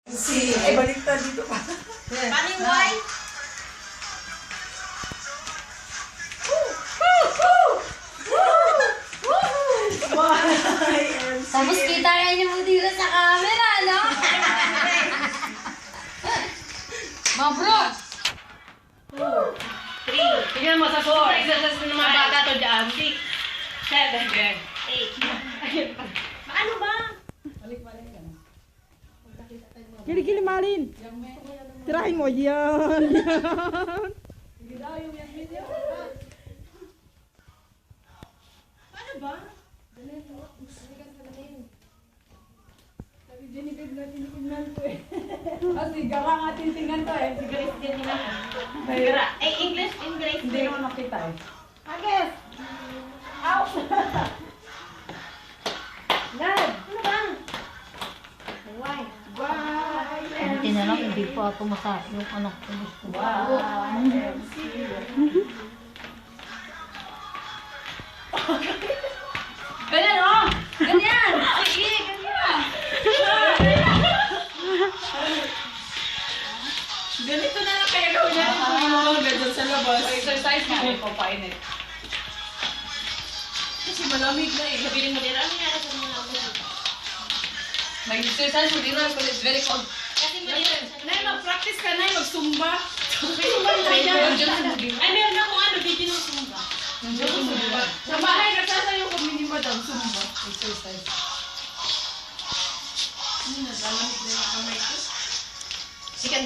Ay, baliktad dito pa. Paning white. Tapos kita kayo niyo dito sa camera, no? Mabrok! 3. Tingnan mo sa super exercise ng mga bata to dyan. 6, 7, 8. Ano ba? Kili-kili Malin. Tirahin mo yan. Ano ba? Kasi gara nga titingnan to eh. Si Grace din nila. English. Hindi naman makita eh. Agis! Out! Yan! Ano ba? White. Buti na lang, hindi pa ako masakit yung anak ko. Gusto ko. Ganyan, oh! Ganyan! Sige, ganyan! Ganito na lang kaya gawin natin kung yung mga ganyan sa labas. Exercise mo. Ay, papainit. Kasi malamig na eh. Sabihin mo din, ano nangyari sa mga ako? Mag-exercise mo din na, but it's very cold. Kasi mali. Nay, mag-practice ka na, mag-zumba. May sumba na dyan.